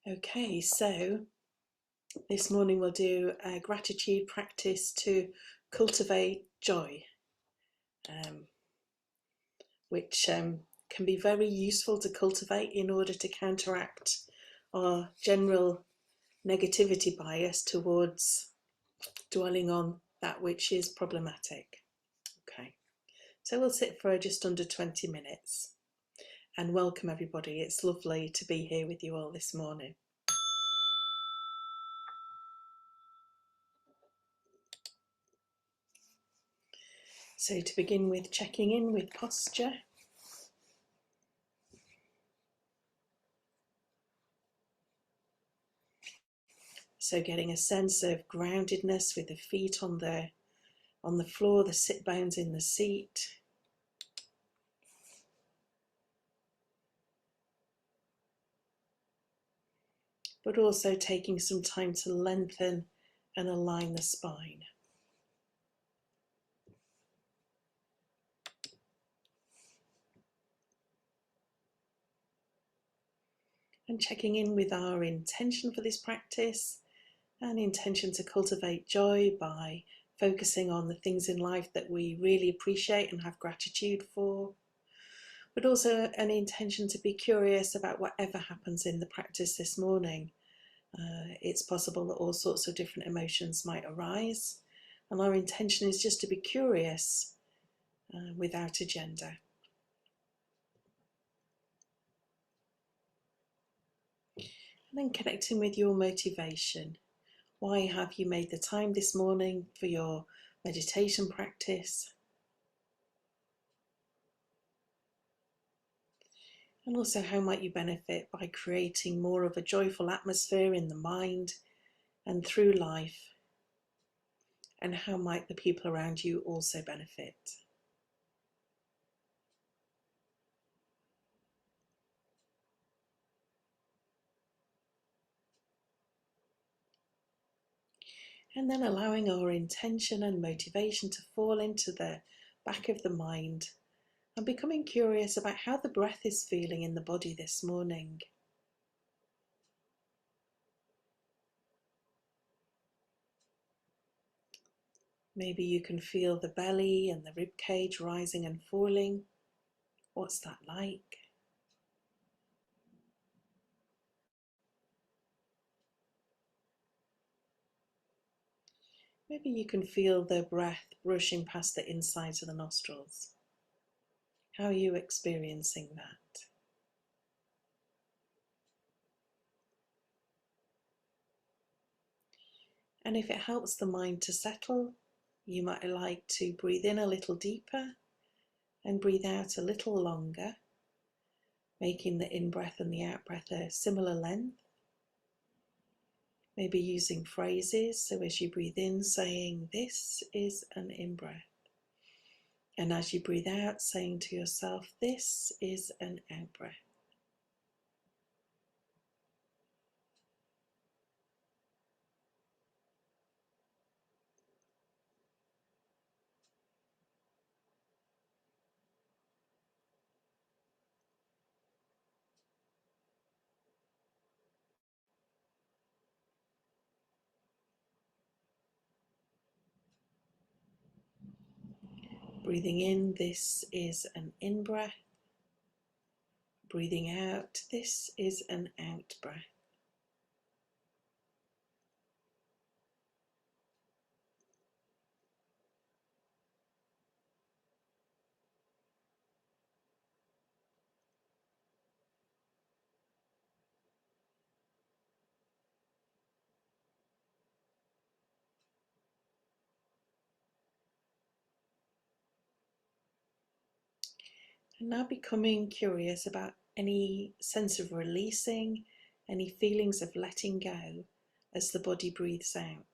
Okay, so this morning we'll do a gratitude practice to cultivate joy, which can be very useful to cultivate in order to counteract our general negativity bias towards dwelling on that which is problematic. Okay, so we'll sit for just under 20 minutes and welcome everybody. It's lovely to be here with you all this morning. So to begin with, checking in with posture. So getting a sense of groundedness with the feet on the floor, the sit bones in the seat. But also taking some time to lengthen and align the spine. And checking in with our intention for this practice, an intention to cultivate joy by focusing on the things in life that we really appreciate and have gratitude for, but also an intention to be curious about whatever happens in the practice this morning. It's possible that all sorts of different emotions might arise, and our intention is just to be curious without agenda. And then connecting with your motivation. Why have you made the time this morning for your meditation practice? And also, how might you benefit by creating more of a joyful atmosphere in the mind and through life? And how might the people around you also benefit? And then allowing our intention and motivation to fall into the back of the mind and becoming curious about how the breath is feeling in the body this morning. Maybe you can feel the belly and the rib cage rising and falling. What's that like? Maybe you can feel the breath brushing past the insides of the nostrils. How are you experiencing that? And if it helps the mind to settle, you might like to breathe in a little deeper and breathe out a little longer, making the in-breath and the out-breath a similar length. Maybe using phrases, so as you breathe in, saying, "This is an in-breath." And as you breathe out, saying to yourself, "This is an out-breath." Breathing in, this is an in-breath. Breathing out, this is an out-breath. And now becoming curious about any sense of releasing, any feelings of letting go as the body breathes out.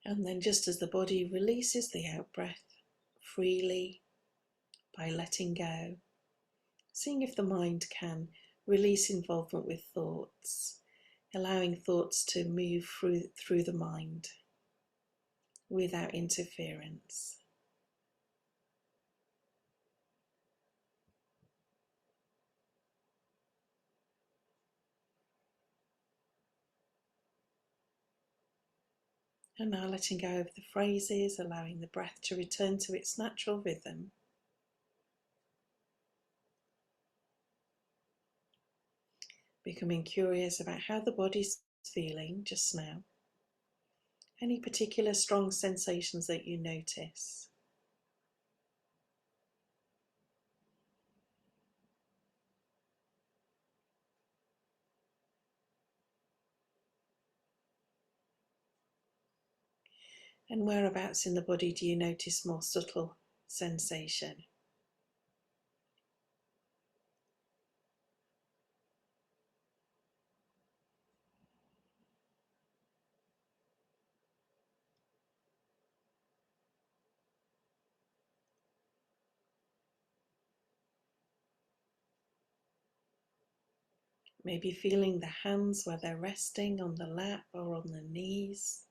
And then just as the body releases the out-breath freely by letting go, seeing if the mind can release involvement with thoughts, allowing thoughts to move through the mind without interference. And now letting go of the phrases, allowing the breath to return to its natural rhythm. Becoming curious about how the body's feeling just now. Any particular strong sensations that you notice. And whereabouts in the body do you notice more subtle sensation? Maybe feeling the hands where they're resting on the lap or on the knees.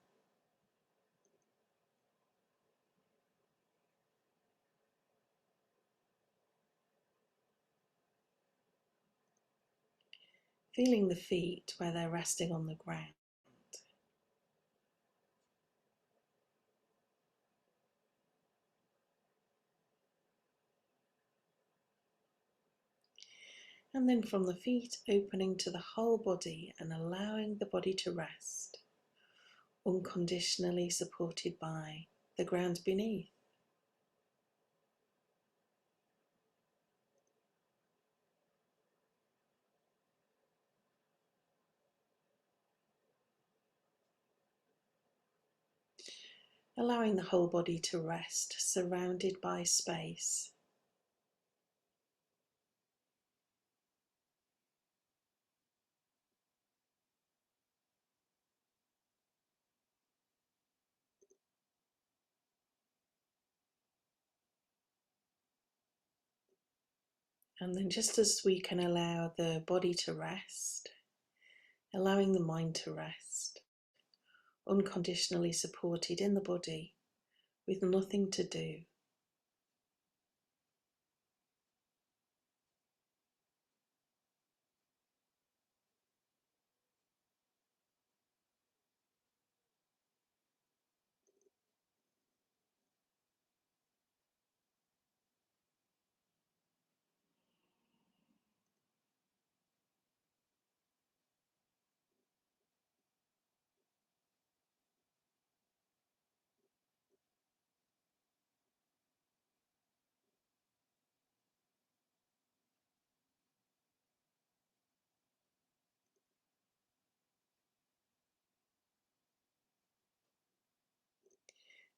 Feeling the feet where they're resting on the ground. And then from the feet opening to the whole body and allowing the body to rest, unconditionally supported by the ground beneath. Allowing the whole body to rest, surrounded by space. And then just as we can allow the body to rest, allowing the mind to rest, unconditionally supported in the body with nothing to do.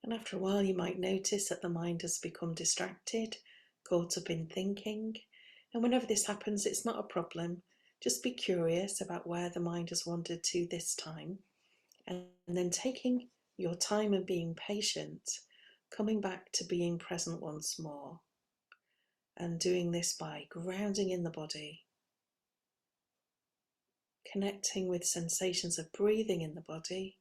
And after a while, you might notice that the mind has become distracted, caught up in thinking. And whenever this happens, it's not a problem. Just be curious about where the mind has wandered to this time. And then taking your time and being patient, coming back to being present once more. And doing this by grounding in the body, connecting with sensations of breathing in the body,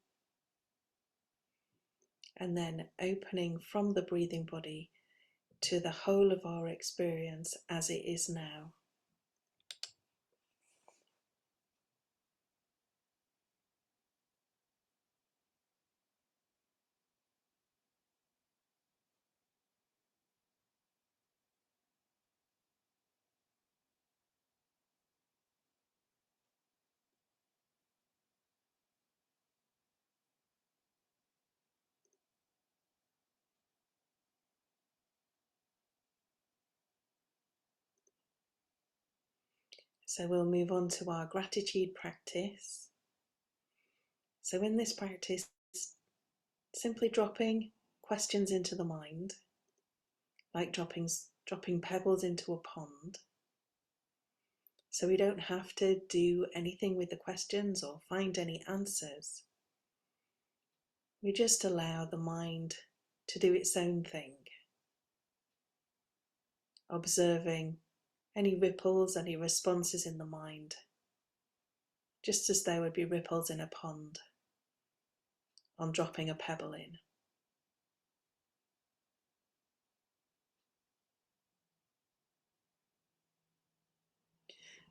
and then opening from the breathing body to the whole of our experience as it is now. So we'll move on to our gratitude practice. So in this practice, simply dropping questions into the mind, like dropping pebbles into a pond. So we don't have to do anything with the questions or find any answers. we just allow the mind to do its own thing, observing any ripples, any responses in the mind, just as there would be ripples in a pond on dropping a pebble in.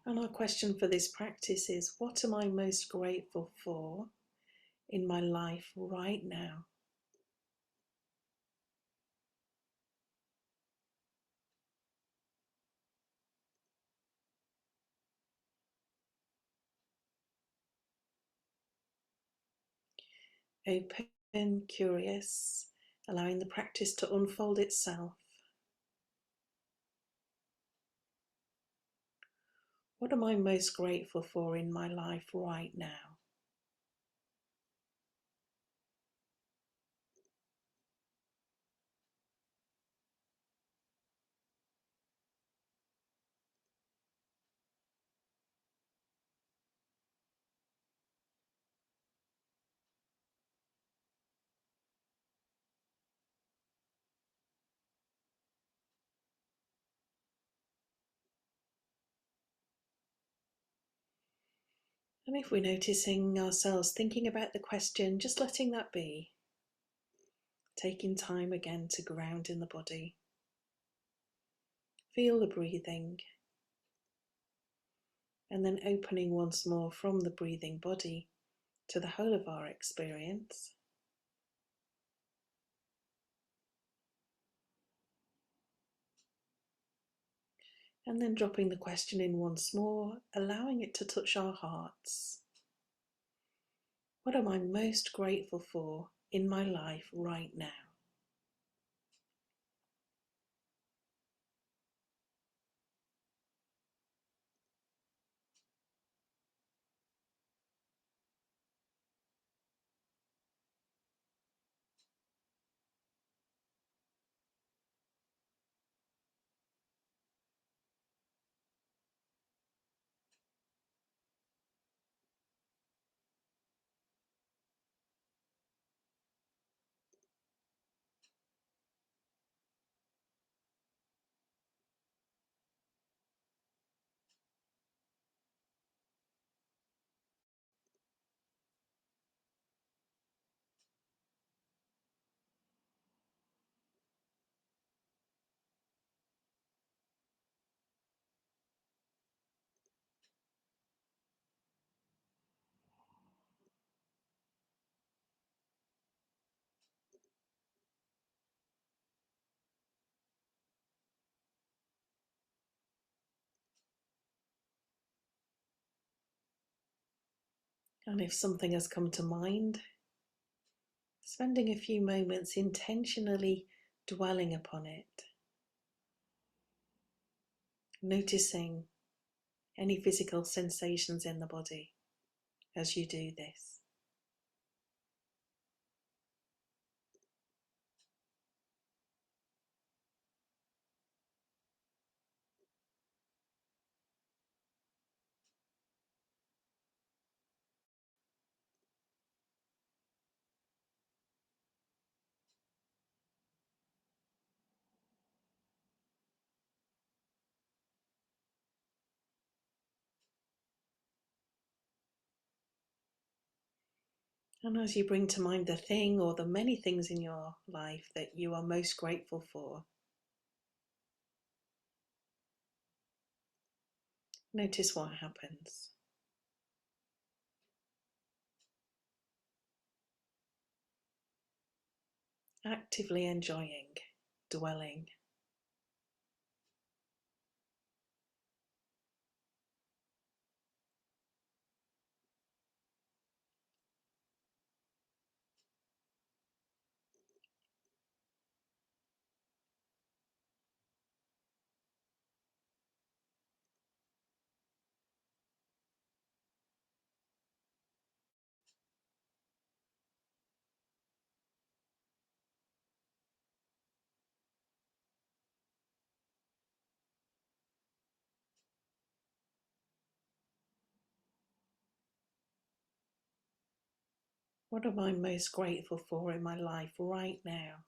And our question for this practice is, what am I most grateful for in my life right now? Open, curious, allowing the practice to unfold itself. What am I most grateful for in my life right now? And if we're noticing ourselves thinking about the question, just letting that be. Taking time again to ground in the body. Feel the breathing. And then opening once more from the breathing body to the whole of our experience. And then dropping the question in once more, allowing it to touch our hearts. What am I most grateful for in my life right now? And if something has come to mind, spending a few moments intentionally dwelling upon it, noticing any physical sensations in the body as you do this. And as you bring to mind the thing or the many things in your life that you are most grateful for, notice what happens. Actively enjoying, dwelling. What am I most grateful for in my life right now?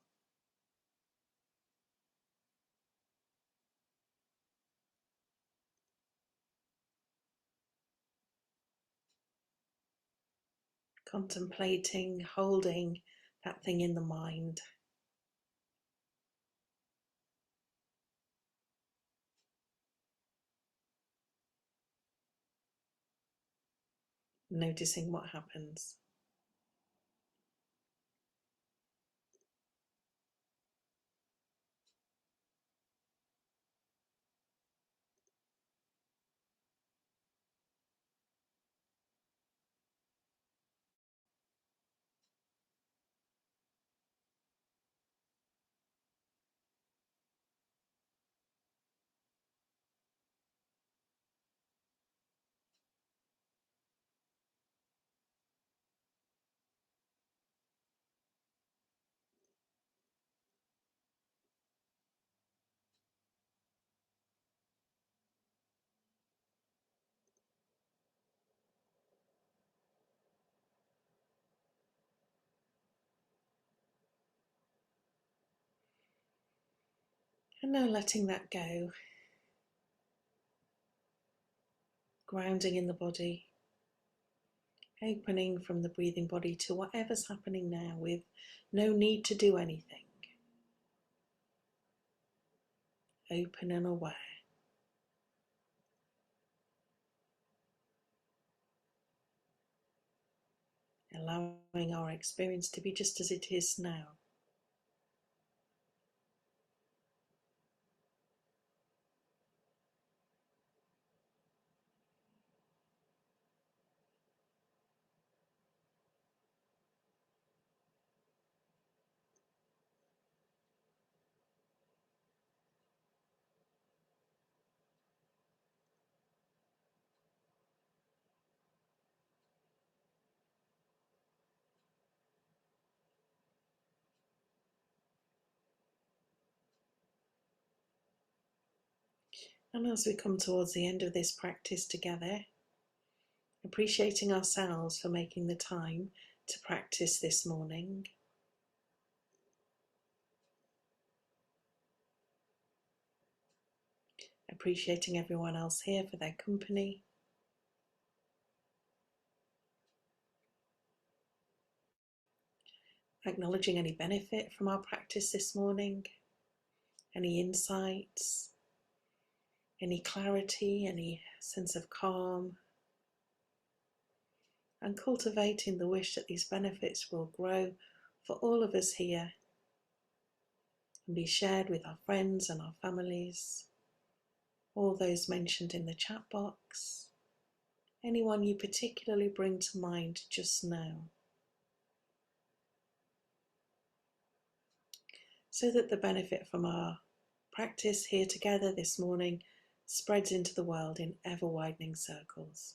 Contemplating, holding that thing in the mind. Noticing what happens. And now letting that go, grounding in the body, opening from the breathing body to whatever's happening now with no need to do anything. Open and aware. Allowing our experience to be just as it is now. And as we come towards the end of this practice together, appreciating ourselves for making the time to practice this morning, appreciating everyone else here for their company, acknowledging any benefit from our practice this morning, any insights, any clarity, any sense of calm, and cultivating the wish that these benefits will grow for all of us here and be shared with our friends and our families, all those mentioned in the chat box, anyone you particularly bring to mind just now, so that the benefit from our practice here together this morning spreads into the world in ever-widening circles.